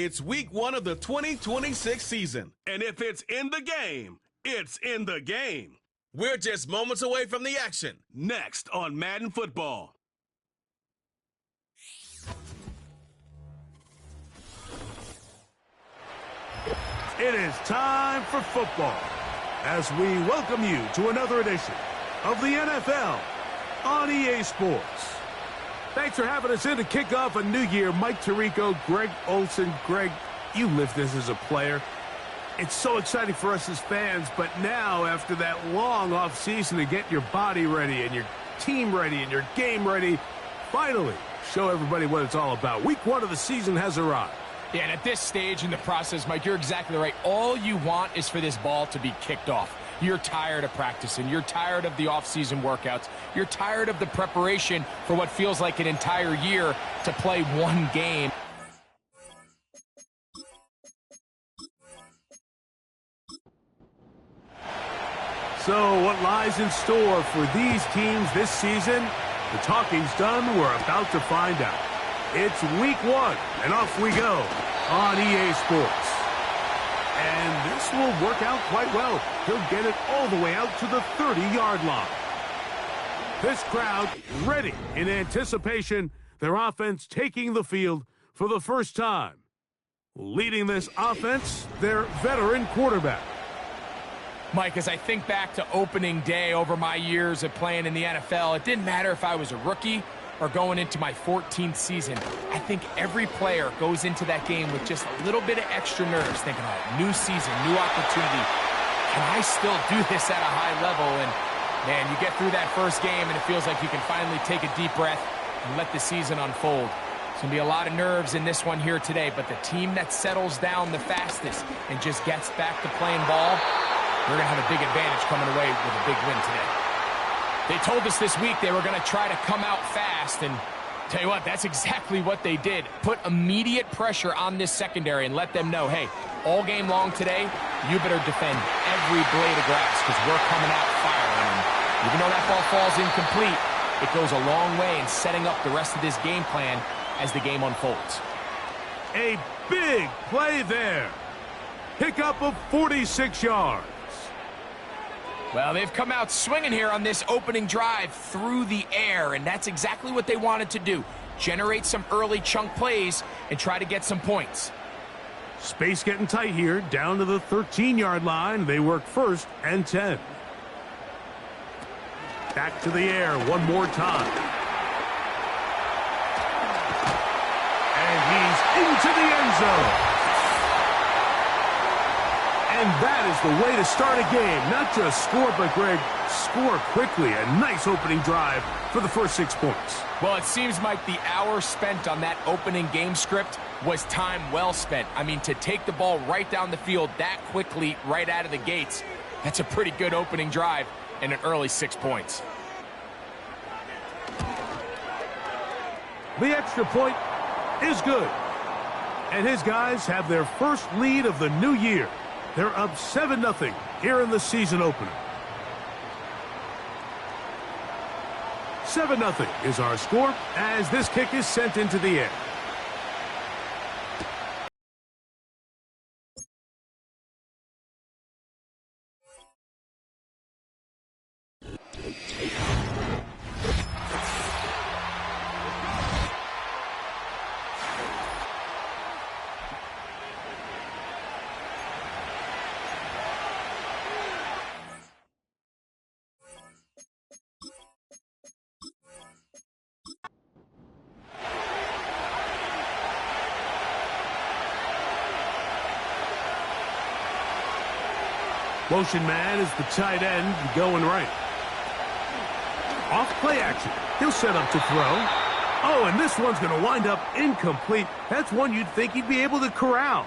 It's week 1 of the 2026 season. And if it's in the game, it's in the game. We're just moments away from the action. Next on Madden Football. It is time for football as we welcome you to another edition of the NFL on EA Sports. Thanks for having us in to kick off a new year. Mike Tirico, Greg Olson. Greg, you lived this as a player. It's so exciting for us as fans, but now after that long off season to get your body ready and your team ready and your game ready, finally show everybody what it's all about. Week 1 of the season has arrived. Yeah, and at this stage in the process, Mike, you're exactly right. All you want is for this ball to be kicked off. You're tired of practicing. You're tired of the off-season workouts. You're tired of the preparation for what feels like an entire year to play one game. So what lies in store for these teams this season? The talking's done. We're about to find out. It's week 1, and off we go on EA Sports. And this will work out quite well. He'll get it all the way out to the 30-yard line. This crowd ready in anticipation, their offense taking the field for the first time. Leading this offense, their veteran quarterback. Mike, as I think back to opening day over my years of playing in the NFL, it didn't matter if I was a rookie or going into my 14th season. I think every player goes into that game with just a little bit of extra nerves, thinking, all right, new season, new opportunity. Can I still do this at a high level? And, man, you get through that first game, and it feels like you can finally take a deep breath and let the season unfold. It's going to be a lot of nerves in this one here today, but the team that settles down the fastest and just gets back to playing ball, we're going to have a big advantage coming away with a big win today. They told us this week they were going to try to come out fast, and tell you what, that's exactly what they did. Put immediate pressure on this secondary and let them know, hey, all game long today, you better defend every blade of grass because we're coming out firing. And even though that ball falls incomplete, it goes a long way in setting up the rest of this game plan as the game unfolds. A big play there. Pickup of 46 yards. Well, they've come out swinging here on this opening drive through the air, and that's exactly what they wanted to do. Generate some early chunk plays and try to get some points. Space getting tight here, down to the 13-yard line. They work 1st and 10. Back to the air one more time. And he's into the end zone. And that is the way to start a game. Not just score, but, Greg, score quickly. A nice opening drive for the first 6 points. Well, it seems like the hour spent on that opening game script was time well spent. I mean, to take the ball right down the field that quickly right out of the gates, that's a pretty good opening drive and an early 6 points. The extra point is good. And his guys have their first lead of the new year. They're up 7-0 here in the season opener. 7-0 is our score as this kick is sent into the air. Motion man is the tight end going right. Off play action. He'll set up to throw. Oh, and this one's going to wind up incomplete. That's one you'd think he'd be able to corral.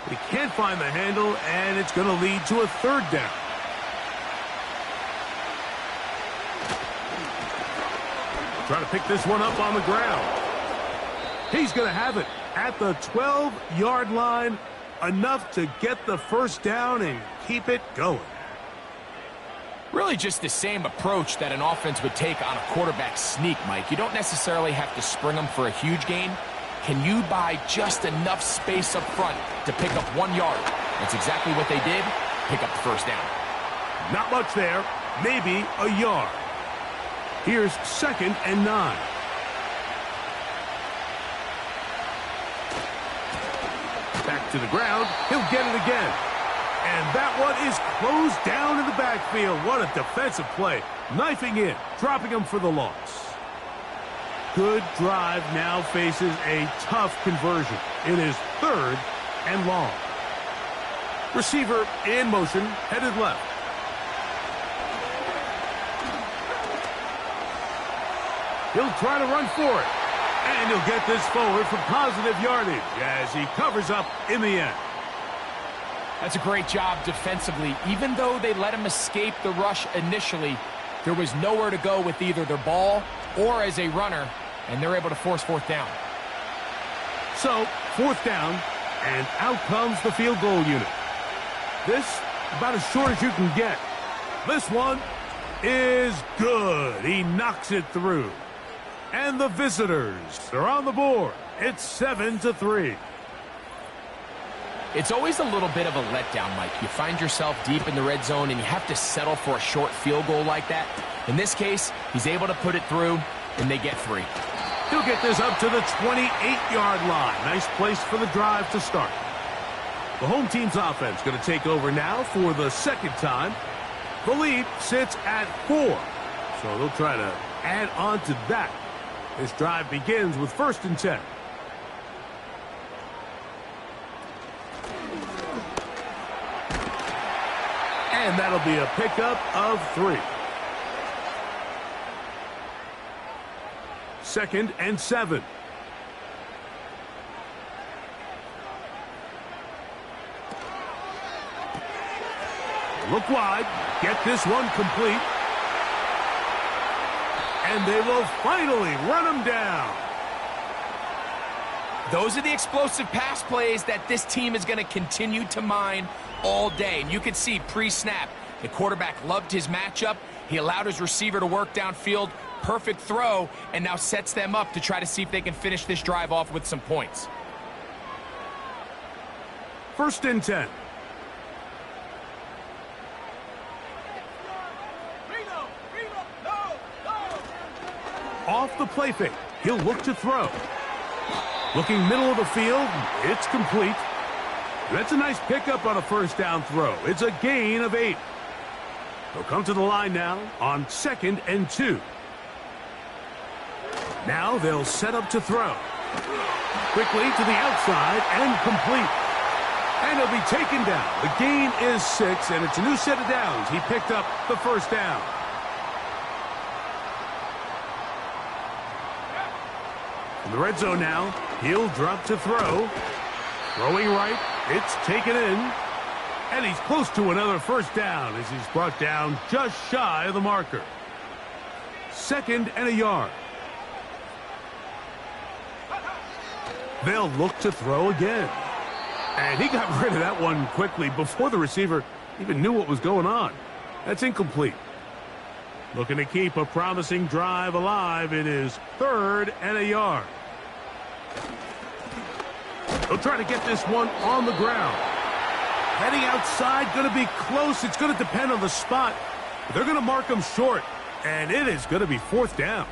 But he can't find the handle, and it's going to lead to a 3rd down. Trying to pick this one up on the ground. He's going to have it at the 12-yard line. Enough to get the first down and keep it going. Really just the same approach that an offense would take on a quarterback sneak, Mike. You don't necessarily have to spring them for a huge gain. Can you buy just enough space up front to pick up 1 yard? That's exactly what they did. Pick up the first down. Not much there. Maybe a yard. Here's 2nd and 9. Back to the ground. He'll get it again. And that one is closed down in the backfield. What a defensive play. Knifing in, dropping him for the loss. Good drive now faces a tough conversion. It is 3rd and long. Receiver in motion, headed left. He'll try to run for it. And he'll get this forward for positive yardage as he covers up in the end. That's a great job defensively. Even though they let him escape the rush initially, there was nowhere to go with either their ball or as a runner, and they're able to force 4th down. So, 4th down, and out comes the field goal unit. This, about as short as you can get. This one is good. He knocks it through. And the visitors are on the board. It's 7-3. It's always a little bit of a letdown, Mike. You find yourself deep in the red zone, and you have to settle for a short field goal like that. In this case, he's able to put it through, and they get 3. He'll get this up to the 28-yard line. Nice place for the drive to start. The home team's offense going to take over now for the 2nd time. The lead sits at 4, so they'll try to add on to that. This drive begins with 1st and 10. And that'll be a pickup of 3. 2nd and 7. Look wide. Get this one complete. And they will finally run him down. Those are the explosive pass plays that this team is going to continue to mine all day. And you can see pre-snap, the quarterback loved his matchup. He allowed his receiver to work downfield. Perfect throw, and now sets them up to try to see if they can finish this drive off with some points. 1st and 10. Off the play fake. He'll look to throw. Looking middle of the field. It's complete. That's a nice pickup on a 1st down throw. It's a gain of 8. They'll come to the line now on 2nd and 2. Now they'll set up to throw. Quickly to the outside and complete. And he'll be taken down. The gain is 6, and it's a new set of downs. He picked up the 1st down. In the red zone now, he'll drop to throw. Throwing right, it's taken in. And he's close to another 1st down as he's brought down just shy of the marker. 2nd and a yard. They'll look to throw again. And he got rid of that one quickly before the receiver even knew what was going on. That's incomplete. Looking to keep a promising drive alive. It is 3rd and a yard. They'll try to get this one on the ground. Heading outside, going to be close. It's going to depend on the spot. But they're going to mark him short. And it is going to be 4th down.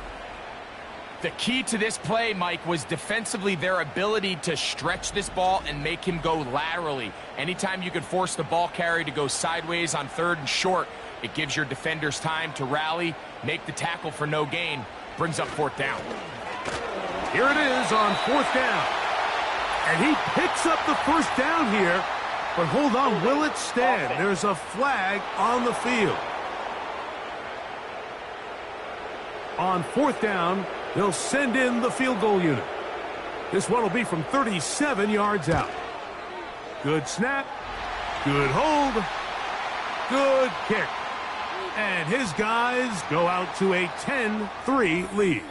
The key to this play, Mike, was defensively their ability to stretch this ball and make him go laterally. Anytime you can force the ball carrier to go sideways on 3rd and short, it gives your defenders time to rally, make the tackle for no gain, brings up 4th down. Here it is on 4th down. And he picks up the 1st down here. But hold on, will it stand? There's a flag on the field. On 4th down, they'll send in the field goal unit. This one will be from 37 yards out. Good snap. Good hold. Good kick. And his guys go out to a 10-3 lead.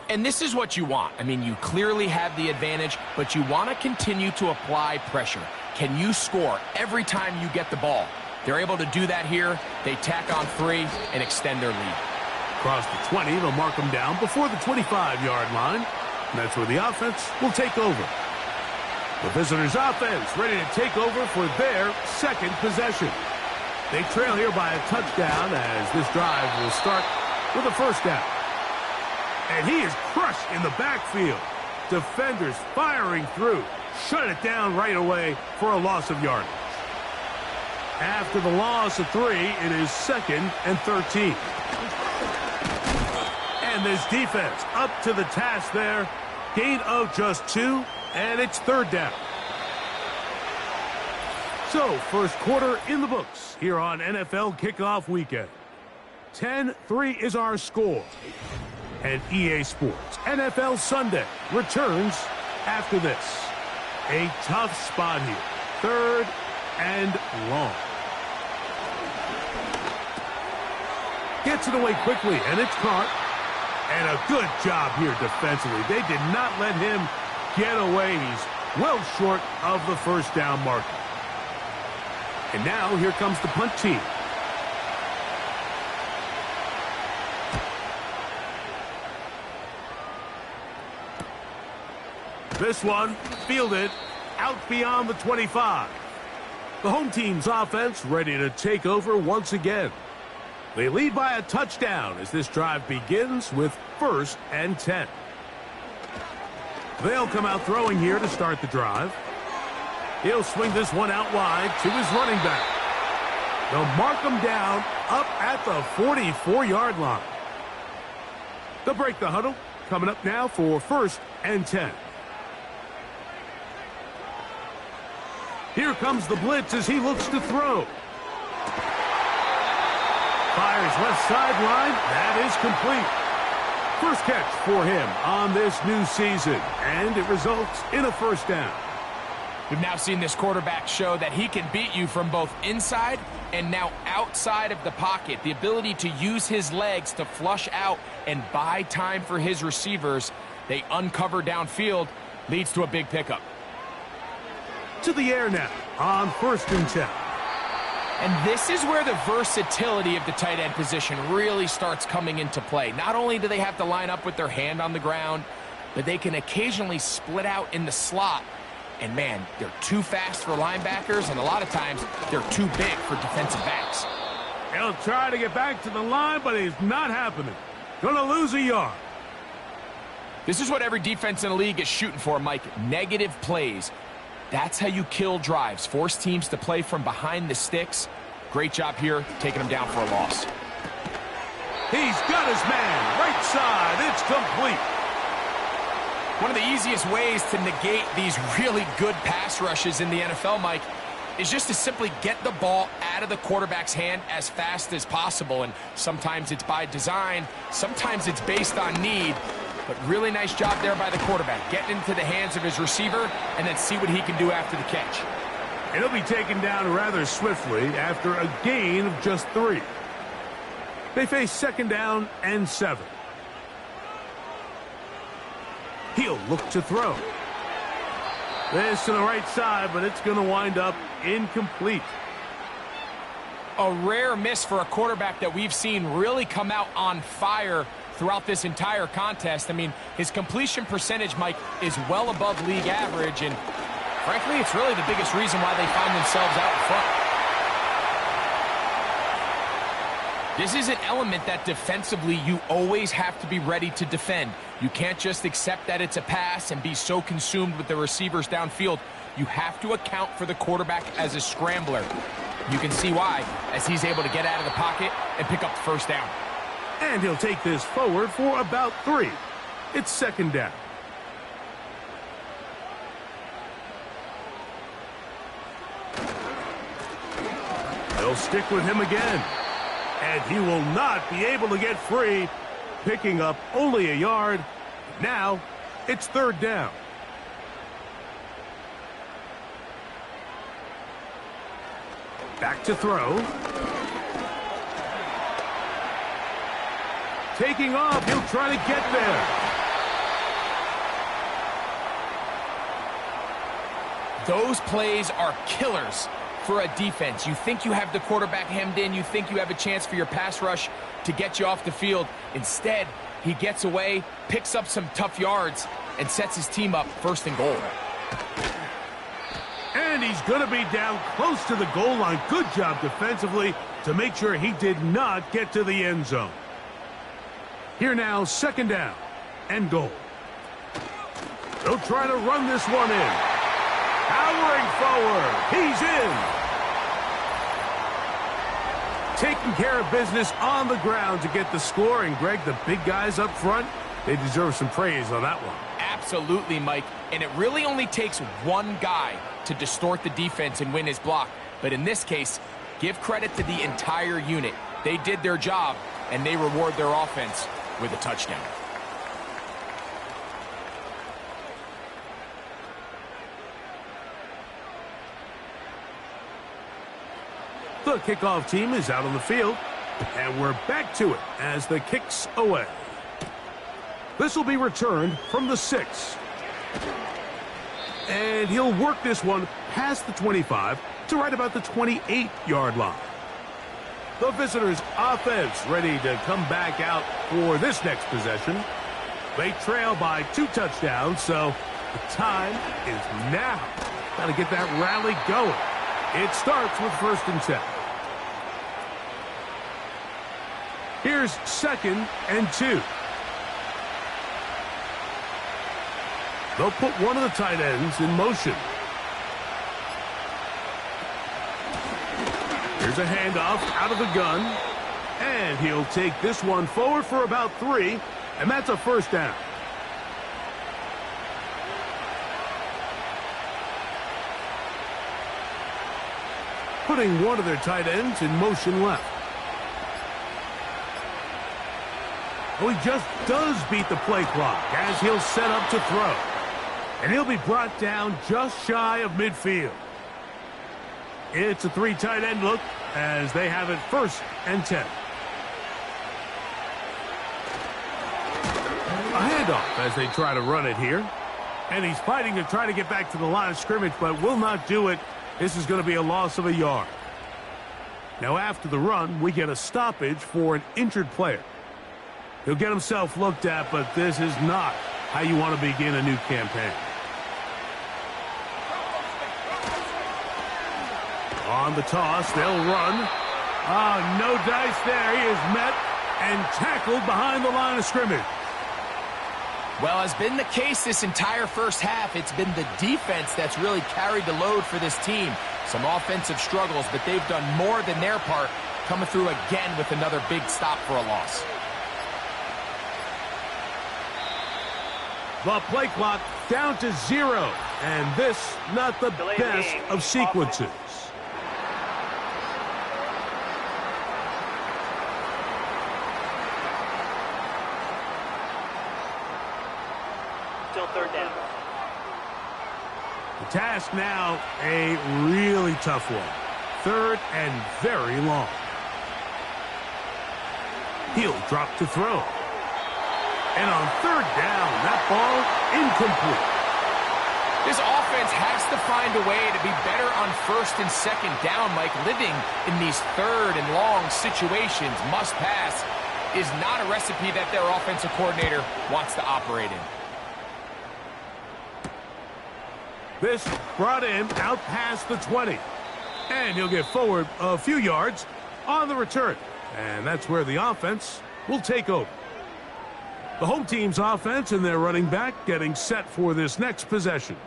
And this is what you want. I mean, you clearly have the advantage, but you want to continue to apply pressure. Can you score every time you get the ball? They're able to do that here. They tack on 3 and extend their lead. Across the 20, they'll mark them down before the 25-yard line. That's where the offense will take over. The visitors' offense ready to take over for their second possession. They trail here by a touchdown as this drive will start with a first down. And he is crushed in the backfield. Defenders firing through. Shut it down right away for a loss of yardage. After the loss of 3, it is 2nd and 13. And this defense up to the task there. Gain of just 2, and it's 3rd down. So, first quarter in the books here on NFL Kickoff Weekend. 10-3 is our score. And EA Sports NFL Sunday returns after this. A tough spot here. 3rd and long. Gets it away quickly, and it's caught. And a good job here defensively. They did not let him get away. He's well short of the first down marker. And now here comes the punt team. This one fielded out beyond the 25. The home team's offense ready to take over once again. They lead by a touchdown as this drive begins with 1st and 10. They'll come out throwing here to start the drive. He'll swing this one out wide to his running back. They'll mark him down up at the 44-yard line. They'll break the huddle. Coming up now for 1st and 10. Here comes the blitz as he looks to throw. Fires left sideline. That is complete. First catch for him on this new season, and it results in a first down. We've now seen this quarterback show that he can beat you from both inside and now outside of the pocket. The ability to use his legs to flush out and buy time for his receivers. They uncover downfield, leads to a big pickup. To the air now on 1st and 10. And this is where the versatility of the tight end position really starts coming into play. Not only do they have to line up with their hand on the ground, but they can occasionally split out in the slot. And man, they're too fast for linebackers, and a lot of times they're too big for defensive backs. He'll try to get back to the line, but it's not happening. Gonna lose a yard. This is what every defense in the league is shooting for, Mike. Negative plays. That's how you kill drives. Force teams to play from behind the sticks. Great job here, taking him down for a loss. He's got his man. Right side. It's complete. One of the easiest ways to negate these really good pass rushes in the NFL, Mike, is just to simply get the ball out of the quarterback's hand as fast as possible. And sometimes it's by design. Sometimes it's based on need. But really nice job there by the quarterback, getting into the hands of his receiver and then see what he can do after the catch. And he'll be taken down rather swiftly after a gain of just 3. They face 2nd down and 7. He'll look to throw. This to the right side, but it's going to wind up incomplete. A rare miss for a quarterback that we've seen really come out on fire throughout this entire contest. I mean, his completion percentage, Mike, is well above league average, and frankly, it's really the biggest reason why they find themselves out in front. This is an element that defensively you always have to be ready to defend. You can't just accept that it's a pass and be so consumed with the receivers downfield. You have to account for the quarterback as a scrambler. You can see why, as he's able to get out of the pocket and pick up the first down. And he'll take this forward for about 3. It's 2nd down. They'll stick with him again. And he will not be able to get free, picking up only a yard. Now, it's 3rd down. Back to throw. Taking off, he'll try to get there. Those plays are killers for a defense. You think you have the quarterback hemmed in, you think you have a chance for your pass rush, to get you off the field. Instead, he gets away, picks up some tough yards, and sets his team up 1st and goal. And he's going to be down close to the goal line. Good job defensively to make sure he did not get to the end zone. Here now, 2nd down and goal. They'll try to run this one in. Powering forward. He's in. Taking care of business on the ground to get the score. And, Greg, the big guys up front, they deserve some praise on that one. Absolutely, Mike. And it really only takes one guy to distort the defense and win his block. But in this case, give credit to the entire unit. They did their job, and they reward their offense with a touchdown. The kickoff team is out on the field, and we're back to it as the kick's away. This will be returned from the 6. And he'll work this one past the 25 to right about the 28-yard line. The visitors' offense ready to come back out for this next possession. They trail by 2 touchdowns, so the time is now. Got to get that rally going. It starts with 1st and 10. Here's 2nd and 2. They'll put one of the tight ends in motion. Here's a handoff out of the gun. And he'll take this one forward for about 3. And that's a 1st down. Putting one of their tight ends in motion left. Oh, he just does beat the play clock as he'll set up to throw. And he'll be brought down just shy of midfield. It's a 3 tight end look as they have it 1st and 10. A handoff as they try to run it here. And he's fighting to try to get back to the line of scrimmage, but will not do it. This is going to be a loss of a yard. Now after the run, we get a stoppage for an injured player. He'll get himself looked at, but this is not how you want to begin a new campaign. On the toss, they'll run. No dice there. He is met and tackled behind the line of scrimmage. Well, as been the case this entire first half, it's been the defense that's really carried the load for this team. Some offensive struggles, but they've done more than their part, coming through again with another big stop for a loss. The play clock down to 0, and this not the best of sequences. Still 3rd down. The task now a really tough one. 3rd and very long. He'll drop to throw. And on 3rd down, that ball incomplete. This offense has to find a way to be better on 1st and 2nd down, Mike. Living in these 3rd and long situations, must pass, is not a recipe that their offensive coordinator wants to operate in. This brought in out past the 20. And he'll get forward a few yards on the return. And that's where the offense will take over. The home team's offense and their running back getting set for this next possession.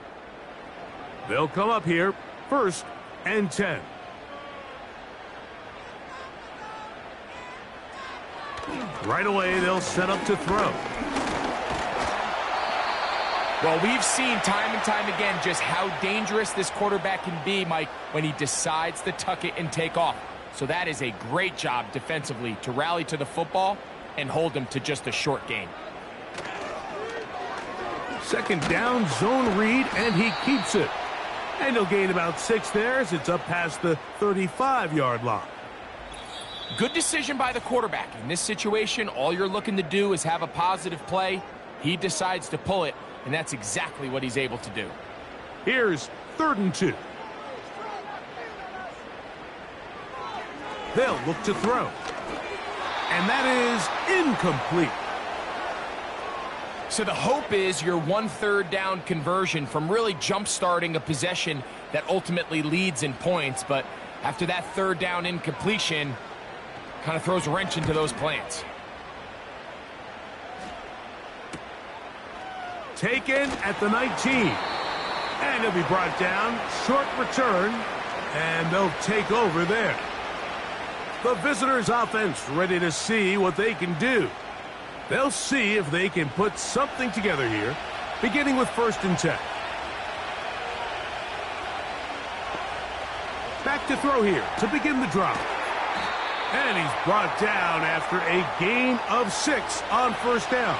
They'll come up here 1st and 10. Right away, they'll set up to throw. Well, we've seen time and time again just how dangerous this quarterback can be, Mike, when he decides to tuck it and take off. So that is a great job defensively to rally to the football and hold him to just a short gain. 2nd down, zone read, and he keeps it. And he'll gain about 6 there as it's up past the 35-yard line. Good decision by the quarterback. In this situation, all you're looking to do is have a positive play. He decides to pull it, and that's exactly what he's able to do. Here's 3rd and 2. They'll look to throw. And that is incomplete. So the hope is your 1/3 down conversion from really jump-starting a possession that ultimately leads in points. But after that 3rd down incompletion, kind of throws a wrench into those plans. Taken at the 19. And he'll be brought down. Short return. And they'll take over there. The visitors' offense ready to see what they can do. They'll see if they can put something together here, beginning with 1st and 10. Back to throw here to begin the drive. And he's brought down after a gain of 6 on 1st down.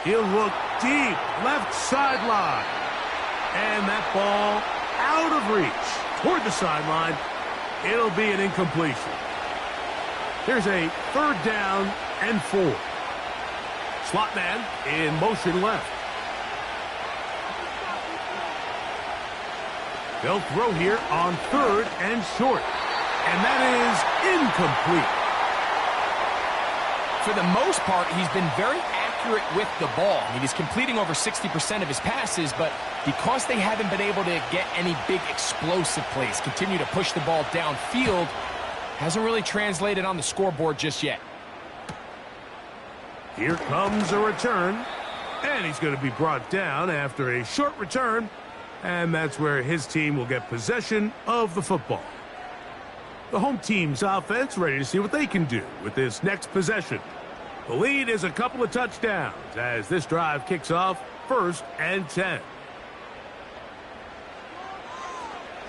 He'll look deep, left sideline. And that ball out of reach toward the sideline. It'll be an incompletion. Here's a 3rd down and 4. Slot man in motion left. They'll throw here on 3rd and short. And that is incomplete. For the most part, he's been very accurate with the ball. I mean, he's completing over 60% of his passes, but because they haven't been able to get any big explosive plays, continue to push the ball downfield, hasn't really translated on the scoreboard just yet. Here comes a return, and he's going to be brought down after a short return, and that's where his team will get possession of the football. The home team's offense ready to see what they can do with this next possession. The lead is a couple of touchdowns as this drive kicks off 1st and 10.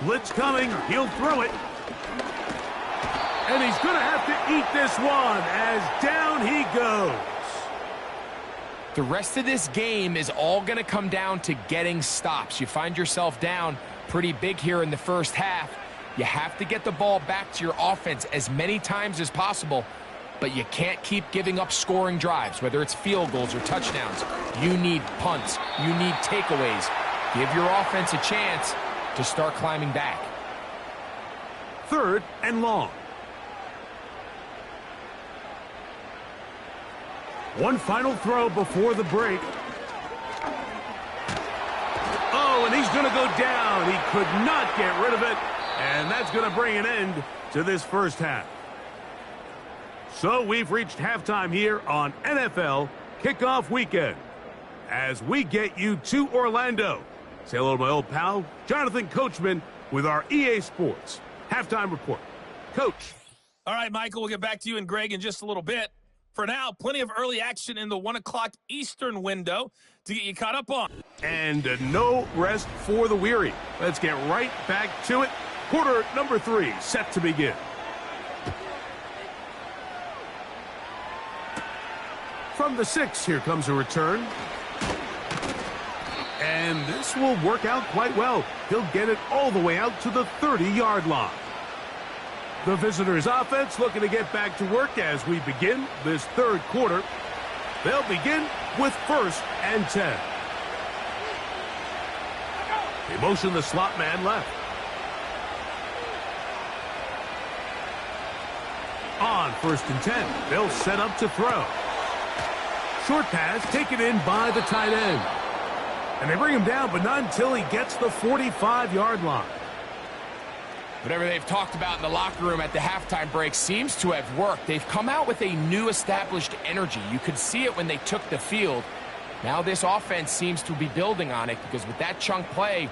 Blitz coming. He'll throw it. And he's going to have to eat this one as down he goes. The rest of this game is all going to come down to getting stops. You find yourself down pretty big here in the 1st half. You have to get the ball back to your offense as many times as possible. But you can't keep giving up scoring drives, whether it's field goals or touchdowns. You need punts. You need takeaways. Give your offense a chance to start climbing back. 3rd and long. One final throw before the break. Oh, and he's going to go down. He could not get rid of it. And that's going to bring an end to this 1st half. So we've reached halftime here on NFL Kickoff Weekend. As we get you to Orlando, say hello to my old pal, Jonathan Coachman, with our EA Sports Halftime Report. Coach. All right, Michael, we'll get back to you and Greg in just a little bit. For now, plenty of early action in the 1 o'clock Eastern window to get you caught up on. And no rest for the weary. Let's get right back to it. Quarter number 3 set to begin. From the 6, here comes a return. And this will work out quite well. He'll get it all the way out to the 30-yard line. The visitors' offense looking to get back to work as we begin this 3rd quarter. They'll begin with 1st and 10. They motion the slot man left. On 1st and 10, they'll set up to throw. Short pass taken in by the tight end. And they bring him down, but not until he gets the 45-yard line. Whatever they've talked about in the locker room at the halftime break seems to have worked. They've come out with a new established energy. You could see it when they took the field. Now this offense seems to be building on it because with that chunk play,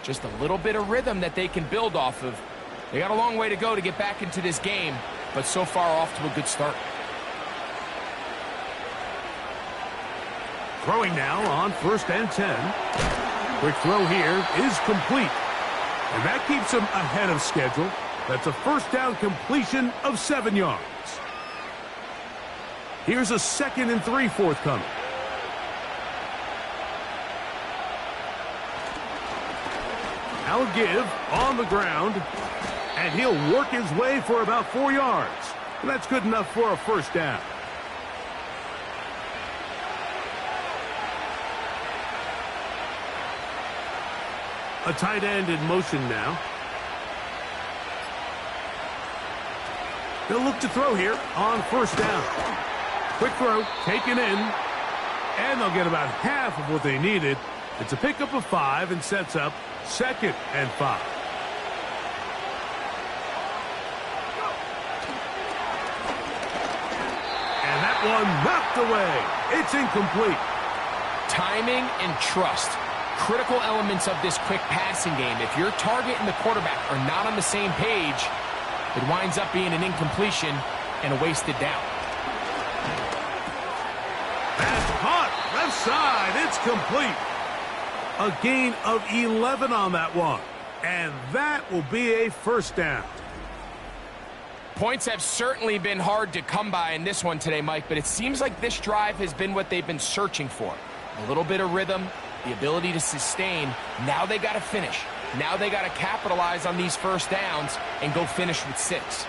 just a little bit of rhythm that they can build off of. They got a long way to go to get back into this game, but so far off to a good start. Throwing now on 1st and 10. Quick throw here is complete. And that keeps him ahead of schedule. That's a 1st down completion of 7 yards. Here's a 2nd and 3 forthcoming. I'll give on the ground. And he'll work his way for about 4 yards. And that's good enough for a 1st down. A tight end in motion now. They'll look to throw here on first down. Quick throw, taken in, and they'll get about half of what they needed. It's a pickup of 5 and sets up 2nd and 5. And that one knocked away. It's incomplete. Timing and trust. Critical elements of this quick passing game. If your target and the quarterback are not on the same page, it winds up being an incompletion and a wasted down. That's caught. Left side. It's complete. A gain of 11 on that one. And that will be a first down. Points have certainly been hard to come by in this one today, Mike, but it seems like this drive has been what they've been searching for. A little bit of rhythm, the ability to sustain. Now they got to finish. Now they got to capitalize on these first downs and go finish with 6.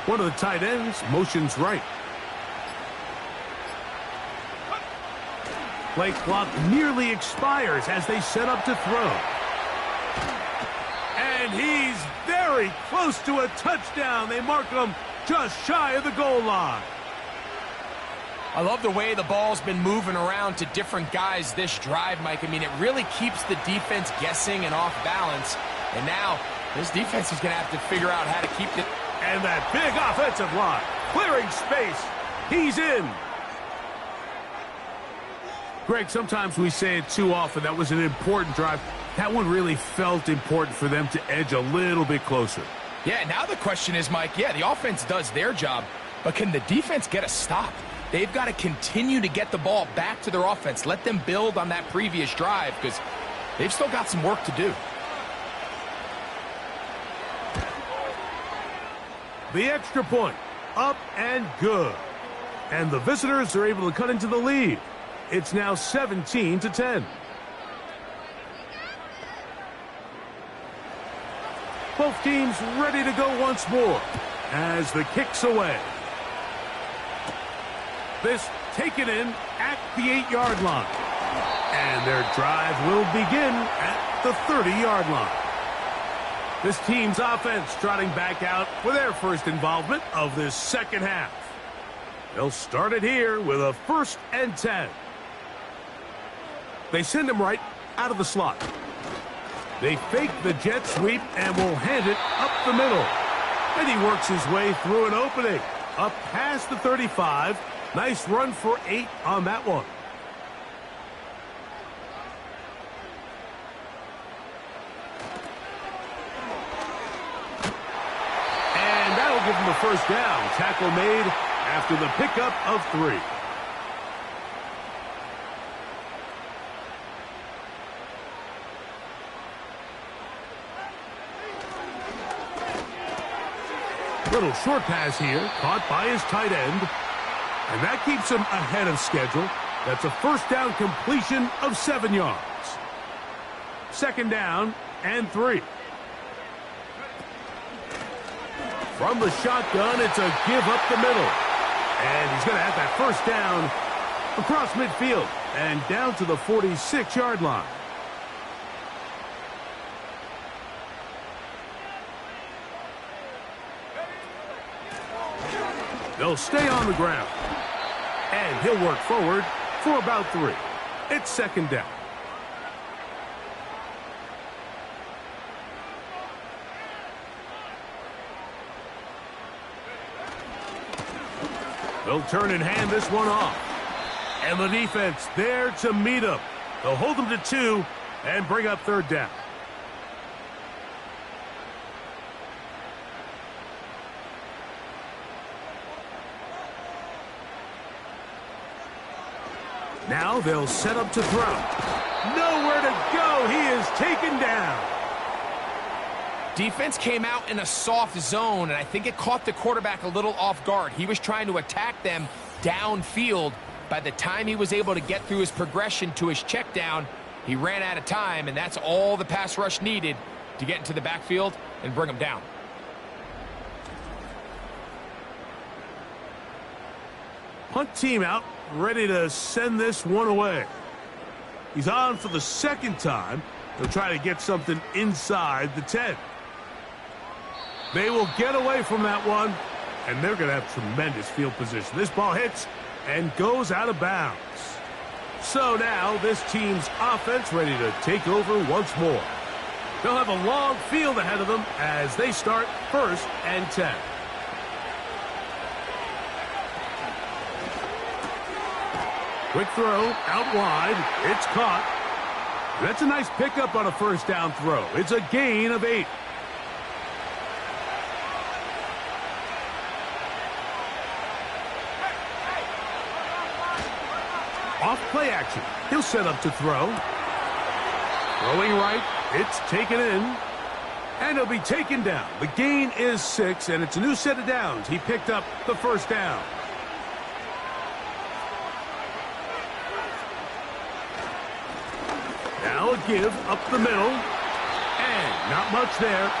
One of the tight ends motions right. Play clock nearly expires as they set up to throw. And he's very close to a touchdown. They mark him just shy of the goal line. I love the way the ball's been moving around to different guys this drive, Mike. I mean, it really keeps the defense guessing and off balance. And now this defense is going to have to figure out how to keep it. And that big offensive line, clearing space. He's in. Greg, sometimes we say it too often. That was an important drive. That one really felt important for them to edge a little bit closer. Yeah, now the question is, Mike, yeah, the offense does their job, but can the defense get a stop? They've got to continue to get the ball back to their offense. Let them build on that previous drive because they've still got some work to do. The extra point, up and good. And the visitors are able to cut into the lead. It's now 17-10. Both teams ready to go once more as the kick's away. This taken in at the 8-yard line. And their drive will begin at the 30-yard line. This team's offense trotting back out for their first involvement of this second half. They'll start it here with a 1st and 10. They send him right out of the slot. They fake the jet sweep and will hand it up the middle. And he works his way through an opening. Up past the 35. Nice run for 8 on that one. And that'll give him a first down. Tackle made after the pickup of 3. Little short pass here, caught by his tight end. And that keeps him ahead of schedule. That's a first down completion of 7 yards. 2nd down and 3. From the shotgun, it's a give up the middle. And he's going to have that first down across midfield and down to the 46-yard line. They'll stay on the ground. And he'll work forward for about 3. It's 2nd down. They'll turn and hand this one off. And the defense there to meet him. They'll hold him to 2 and bring up 3rd down. Now they'll set up to throw. Nowhere to go. He is taken down. Defense came out in a soft zone, and I think it caught the quarterback a little off guard. He was trying to attack them downfield. By the time he was able to get through his progression to his check down, he ran out of time, and that's all the pass rush needed to get into the backfield and bring him down. Punt team out, ready to send this one away. He's on for the 2nd time. They'll try to get something inside the 10. They will get away from that one, and they're going to have tremendous field position. This ball hits and goes out of bounds. So now this team's offense ready to take over once more. They'll have a long field ahead of them as they start 1st and 10. Quick throw, out wide, it's caught. That's a nice pickup on a first down throw. It's a gain of 8. Off play action. He'll set up to throw. Throwing right. It's taken in. And he'll be taken down. The gain is 6, and it's a new set of downs. He picked up the first down. Now a give up the middle. And not much there.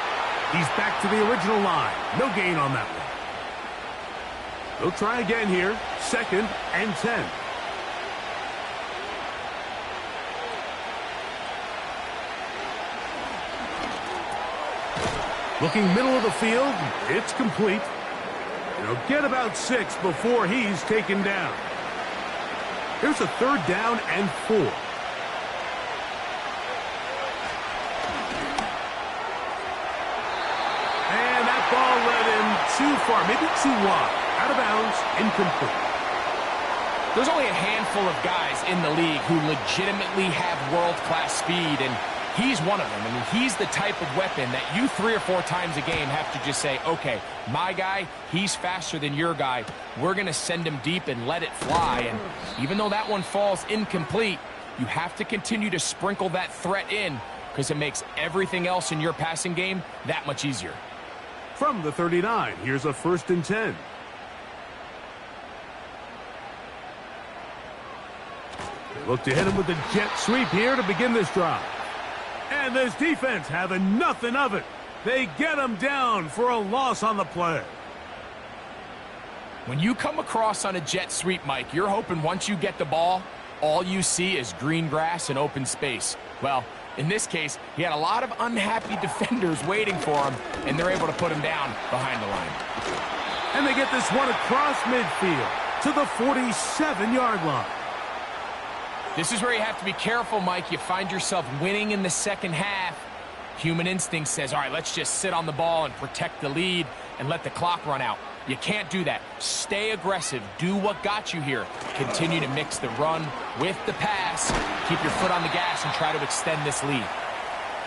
He's back to the original line. No gain on that one. They'll try again here. 2nd and 10. Looking middle of the field, it's complete. They'll get about 6 before he's taken down. Here's a 3rd down and 4. And that ball led him too far, maybe too wide. Out of bounds, incomplete. There's only a handful of guys in the league who legitimately have world-class speed, and he's one of them. I mean, he's the type of weapon that you 3 or 4 times a game have to just say, okay, my guy, he's faster than your guy. We're going to send him deep and let it fly. And even though that one falls incomplete, you have to continue to sprinkle that threat in because it makes everything else in your passing game that much easier. From the 39, here's a 1st and 10. They look to hit him with the jet sweep here to begin this drive. And this defense having nothing of it. They get him down for a loss on the play. When you come across on a jet sweep, Mike, you're hoping once you get the ball, all you see is green grass and open space. Well, in this case, he had a lot of unhappy defenders waiting for him, and they're able to put him down behind the line. And they get this one across midfield to the 47-yard line. This is where you have to be careful, Mike. You find yourself winning in the second half. Human instinct says, all right, let's just sit on the ball and protect the lead and let the clock run out. You can't do that. Stay aggressive. Do what got you here. Continue to mix the run with the pass. Keep your foot on the gas and try to extend this lead.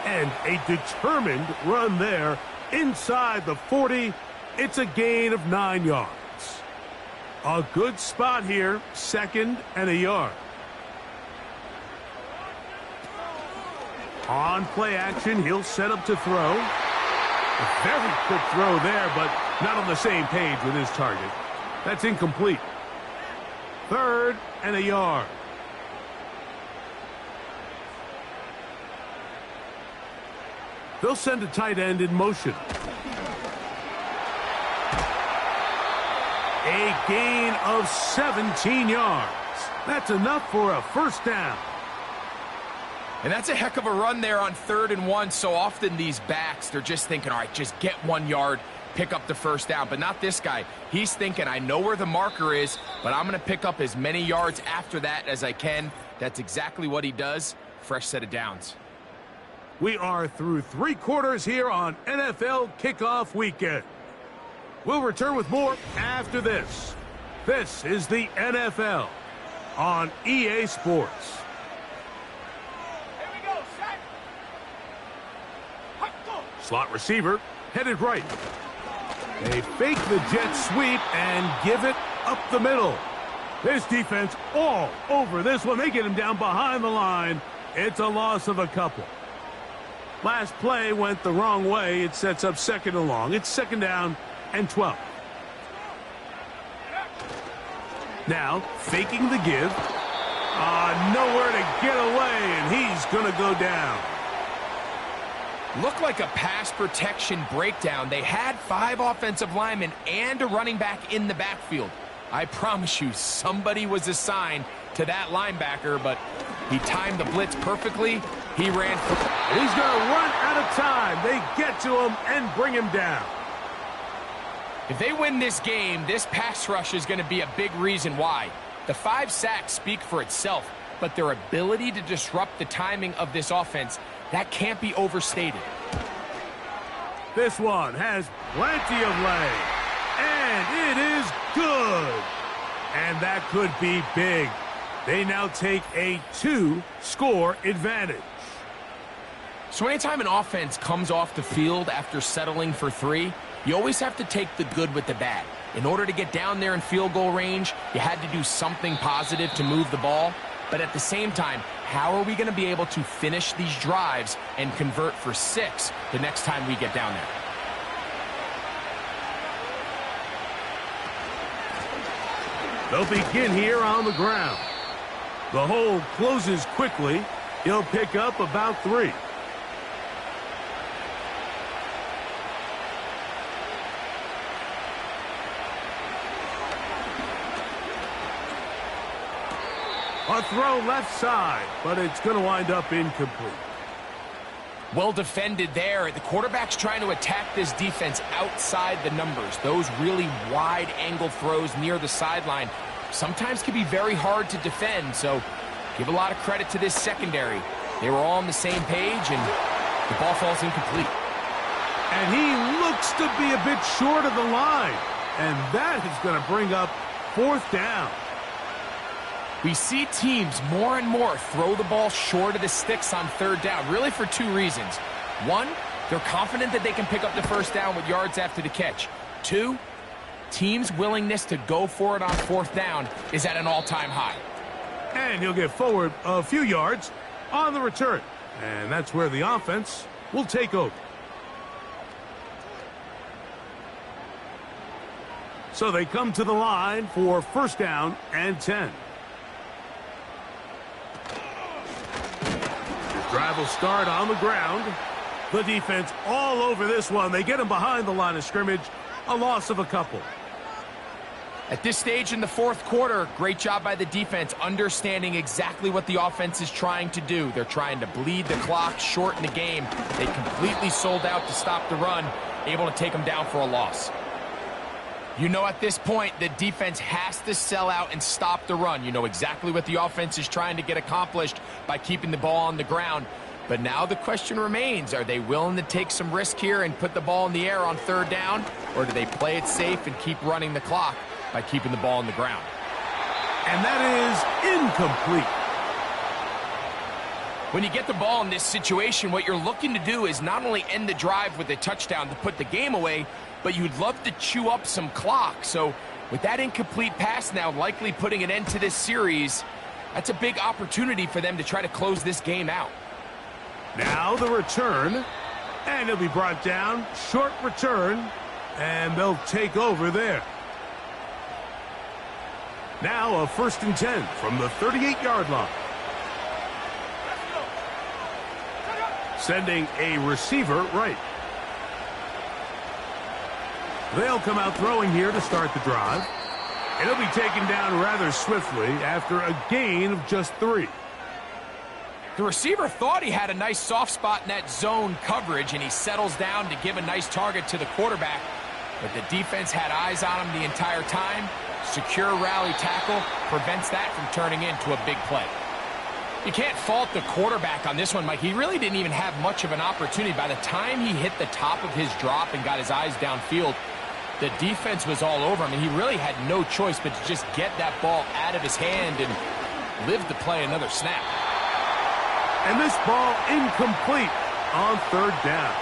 And a determined run there inside the 40. It's a gain of 9 yards. A good spot here, 2nd and a yard. On play action, he'll set up to throw. A very quick throw there, but not on the same page with his target. That's incomplete. 3rd and a yard. They'll send a tight end in motion. A gain of 17 yards. That's enough for a 1st down. And that's a heck of a run there on 3rd and 1. So often these backs, they're just thinking, all right, just get 1 yard, pick up the 1st down. But not this guy. He's thinking, I know where the marker is, but I'm going to pick up as many yards after that as I can. That's exactly what he does. Fresh set of downs. We are through 3 quarters here on NFL Kickoff Weekend. We'll return with more after this. This is the NFL on EA Sports. Slot receiver, headed right. They fake the jet sweep and give it up the middle. This defense all over this one. They get him down behind the line. It's a loss of a couple. Last play went the wrong way. It sets up 2nd and long. It's 2nd down and 12. Now, faking the give. Nowhere to get away, and he's going to go down. Looked like a pass protection breakdown. They had 5 offensive linemen and a running back in the backfield. I promise you, somebody was assigned to that linebacker, but he timed the blitz perfectly. He ran. He's going to run out of time. They get to him and bring him down. If they win this game, this pass rush is going to be a big reason why. The 5 sacks speak for itself, but their ability to disrupt the timing of this offense, that can't be overstated. This one has plenty of leg, and it is good. And that could be big. They now take a 2-score advantage. So anytime an offense comes off the field after settling for 3, you always have to take the good with the bad. In order to get down there in field goal range, you had to do something positive to move the ball. But at the same time, how are we going to be able to finish these drives and convert for 6 the next time we get down there? They'll begin here on the ground. The hole closes quickly. He'll pick up about 3. A throw left side, but it's going to wind up incomplete. Well defended there. The quarterback's trying to attack this defense outside the numbers. Those really wide-angle throws near the sideline sometimes can be very hard to defend, so give a lot of credit to this secondary. They were all on the same page, and the ball falls incomplete. And he looks to be a bit short of the line, and that is going to bring up 4th down. We see teams more and more throw the ball short of the sticks on 3rd down, really for 2 reasons. 1, they're confident that they can pick up the 1st down with yards after the catch. 2, teams' willingness to go for it on 4th down is at an all-time high. And he'll get forward a few yards on the return. And that's where the offense will take over. So they come to the line for 1st down and 10. Drive will start on the ground. The defense all over this one. They get him behind the line of scrimmage. A loss of a couple. At this stage in the 4th quarter, great job by the defense understanding exactly what the offense is trying to do. They're trying to bleed the clock, shorten the game. They completely sold out to stop the run, able to take them down for a loss. You know at this point, the defense has to sell out and stop the run. You know exactly what the offense is trying to get accomplished by keeping the ball on the ground. But now the question remains, are they willing to take some risk here and put the ball in the air on 3rd down? Or do they play it safe and keep running the clock by keeping the ball on the ground? And that is incomplete. When you get the ball in this situation, what you're looking to do is not only end the drive with a touchdown to put the game away, but you'd love to chew up some clock. So with that incomplete pass now likely putting an end to this series, that's a big opportunity for them to try to close this game out. Now the return, and he'll be brought down. Short return, and they'll take over there. Now a 1st and 10 from the 38-yard line. Sending a receiver right. They'll come out throwing here to start the drive. And he'll be taken down rather swiftly after a gain of just 3. The receiver thought he had a nice soft spot in that zone coverage, and he settles down to give a nice target to the quarterback. But the defense had eyes on him the entire time. Secure rally tackle prevents that from turning into a big play. You can't fault the quarterback on this one, Mike. He really didn't even have much of an opportunity. By the time he hit the top of his drop and got his eyes downfield, the defense was all over him, and he really had no choice but to just get that ball out of his hand and live to play another snap. And this ball incomplete on 3rd down.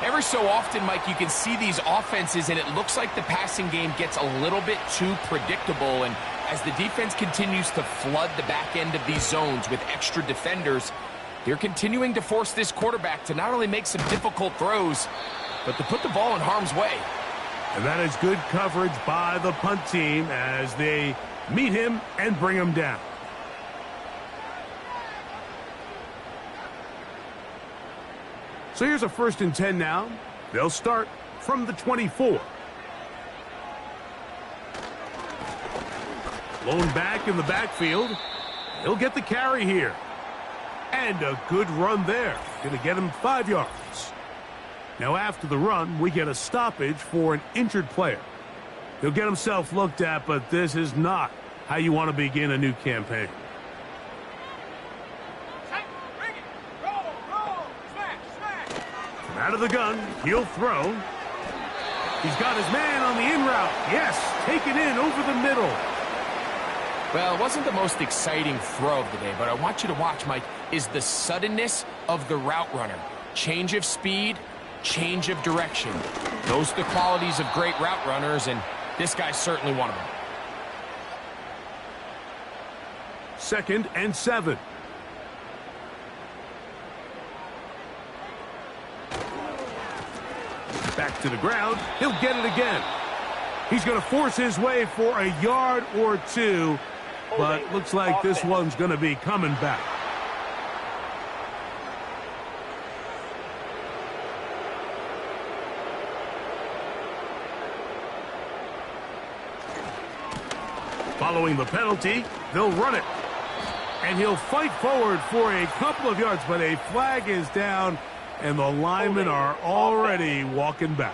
Every so often, Mike, you can see these offenses, and it looks like the passing game gets a little bit too predictable. And as the defense continues to flood the back end of these zones with extra defenders, they're continuing to force this quarterback to not only make some difficult throws, but to put the ball in harm's way. And that is good coverage by the punt team as they meet him and bring him down. So here's a 1st and 10 now. They'll start from the 24. Blown back in the backfield. He'll get the carry here. And a good run there. Going to get him 5 yards. Now after the run, we get a stoppage for an injured player. He'll get himself looked at, but this is not how you want to begin a new campaign. From out of the gun, he'll throw. He's got his man on the in route. Yes, taken in over the middle. Well, it wasn't the most exciting throw of the day, but I want you to watch, Mike, is the suddenness of the route runner. Change of speed, change of direction. Those are the qualities of great route runners, and this guy's certainly one of them. 2nd and 7. Back to the ground. He'll get it again. He's going to force his way for a yard or two, but looks like this one's going to be coming back. Following the penalty, they'll run it. And he'll fight forward for a couple of yards, but a flag is down, and the linemen are already walking back.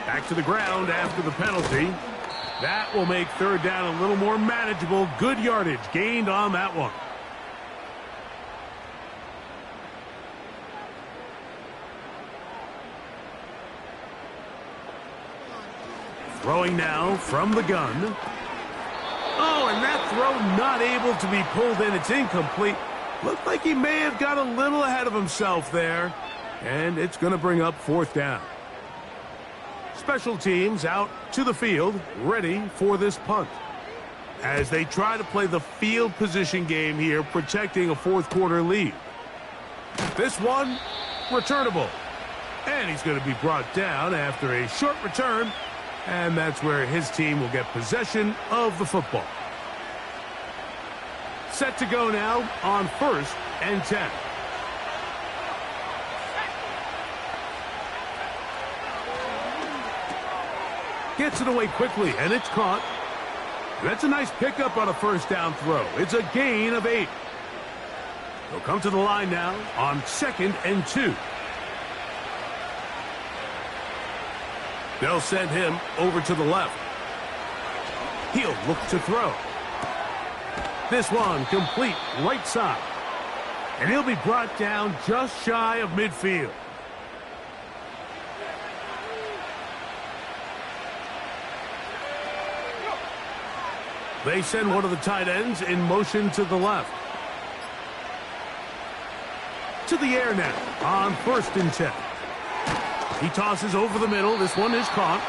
Back to the ground after the penalty. That will make 3rd down a little more manageable. Good yardage gained on that one. Throwing now from the gun. Oh, and that throw not able to be pulled in. It's incomplete. Looked like he may have got a little ahead of himself there. And it's going to bring up 4th down. Special teams out to the field, ready for this punt. As they try to play the field position game here, protecting a 4th quarter lead. This one, returnable. And he's going to be brought down after a short return. And that's where his team will get possession of the football. Set to go now on 1st and 10. Gets it away quickly, and it's caught. That's a nice pickup on a 1st down throw. It's a gain of 8. They'll come to the line now on 2nd and 2. They'll send him over to the left. He'll look to throw. This one complete right side. And he'll be brought down just shy of midfield. They send one of the tight ends in motion to the left. To the air now on 1st and 10. He tosses over the middle. This one is caught.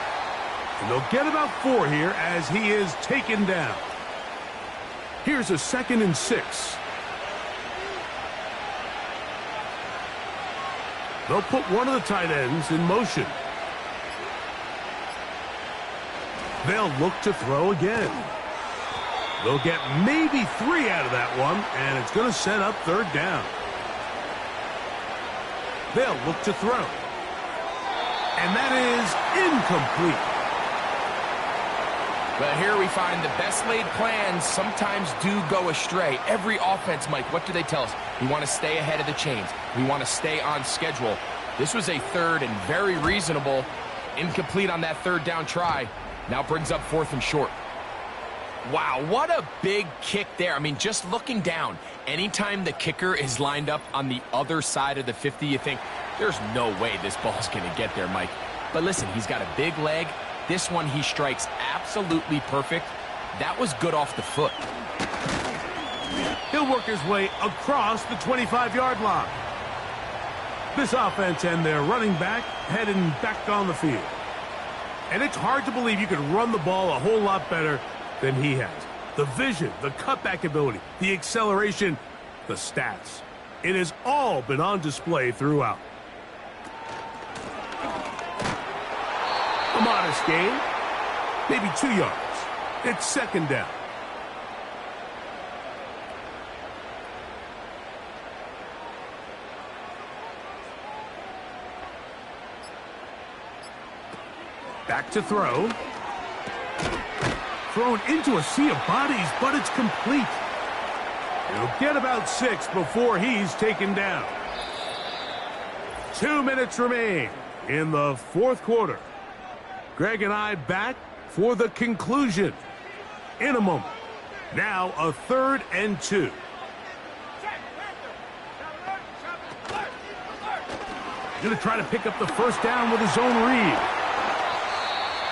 And they'll get about 4 here as he is taken down. Here's a 2nd and 6. They'll put one of the tight ends in motion. They'll look to throw again. They'll get maybe 3 out of that one, and it's going to set up 3rd down. They'll look to throw. And that is incomplete. Well, here we find the best laid plans sometimes do go astray. Every offense, Mike, what do they tell us? We want to stay ahead of the chains. We want to stay on schedule. This was a 3rd and very reasonable. Incomplete on that 3rd down try. Now brings up 4th and short. Wow, what a big kick there. I mean, just looking down, anytime the kicker is lined up on the other side of the 50, you think, there's no way this ball's going to get there, Mike. But listen, he's got a big leg. This one he strikes absolutely perfect. That was good off the foot. He'll work his way across the 25-yard line. This offense and their running back heading back on the field. And it's hard to believe you could run the ball a whole lot better than he has. The vision, the cutback ability, the acceleration, the stats. It has all been on display throughout. A modest gain, maybe 2 yards. It's 2nd down. Back to throw. thrown into a sea of bodies, but it's complete. He'll get about 6 before he's taken down. 2 minutes remain in the fourth quarter. Greg and I back for the conclusion in a moment. Now a 3rd and 2. Going to try to pick up the first down with his own read.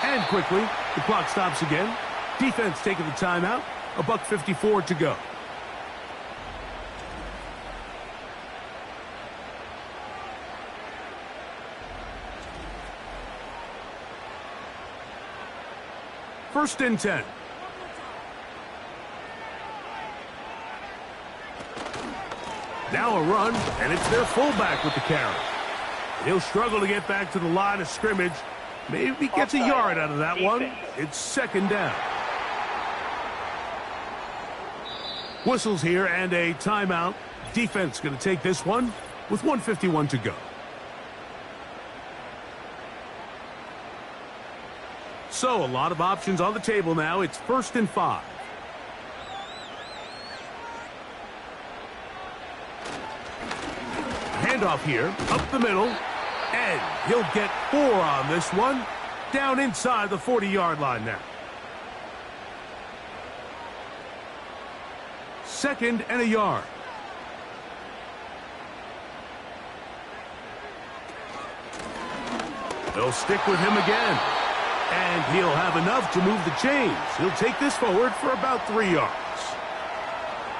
And quickly, the clock stops again. Defense taking the timeout. $1:54 to go. First and 10. Now a run, and it's their fullback with the carry. He'll struggle to get back to the line of scrimmage. Maybe gets a yard out of that one. It's 2nd down. Whistles here and a timeout. Defense going to take this one with 1:51 to go. So a lot of options on the table now. It's 1st and 5. Handoff here, up the middle, and he'll get 4 on this one, down inside the 40-yard line now. 2nd and a yard. They'll stick with him again, and he'll have enough to move the chains. He'll take this forward for about 3 yards.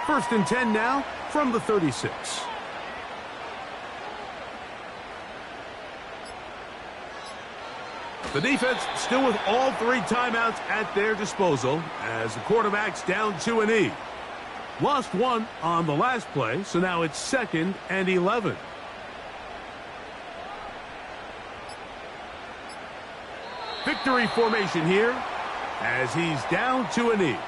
1st and 10 now from the 36. The defense still with all 3 timeouts at their disposal as the quarterback's down to a knee. Lost 1 on the last play, so now it's 2nd and 11. Victory formation here as he's down to a knee.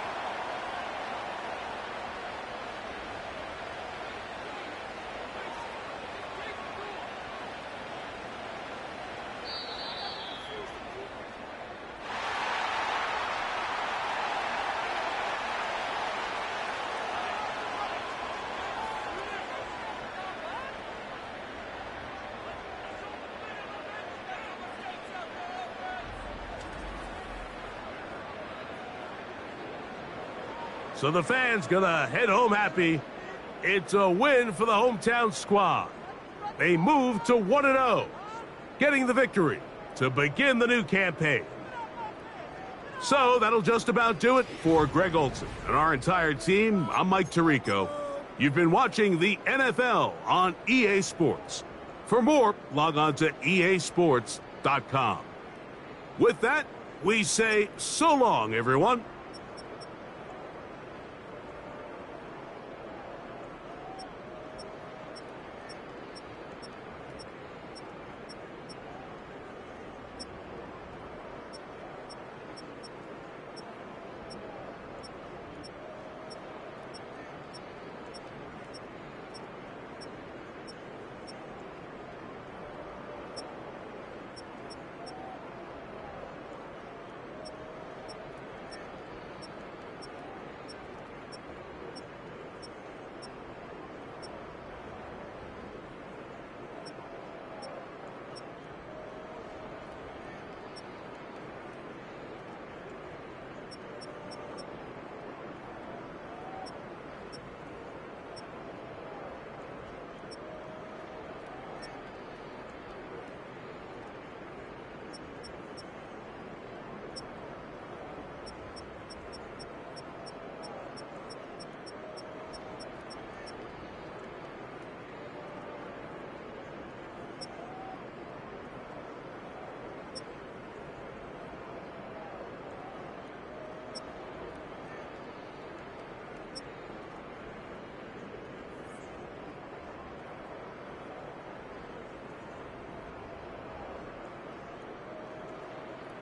So the fans gonna head home happy. It's a win for the hometown squad. They move to 1-0, getting the victory to begin the new campaign. So that'll just about do it for Greg Olson and our entire team. I'm Mike Tirico. You've been watching the NFL on EA Sports. For more, log on to easports.com. With that, we say so long, everyone.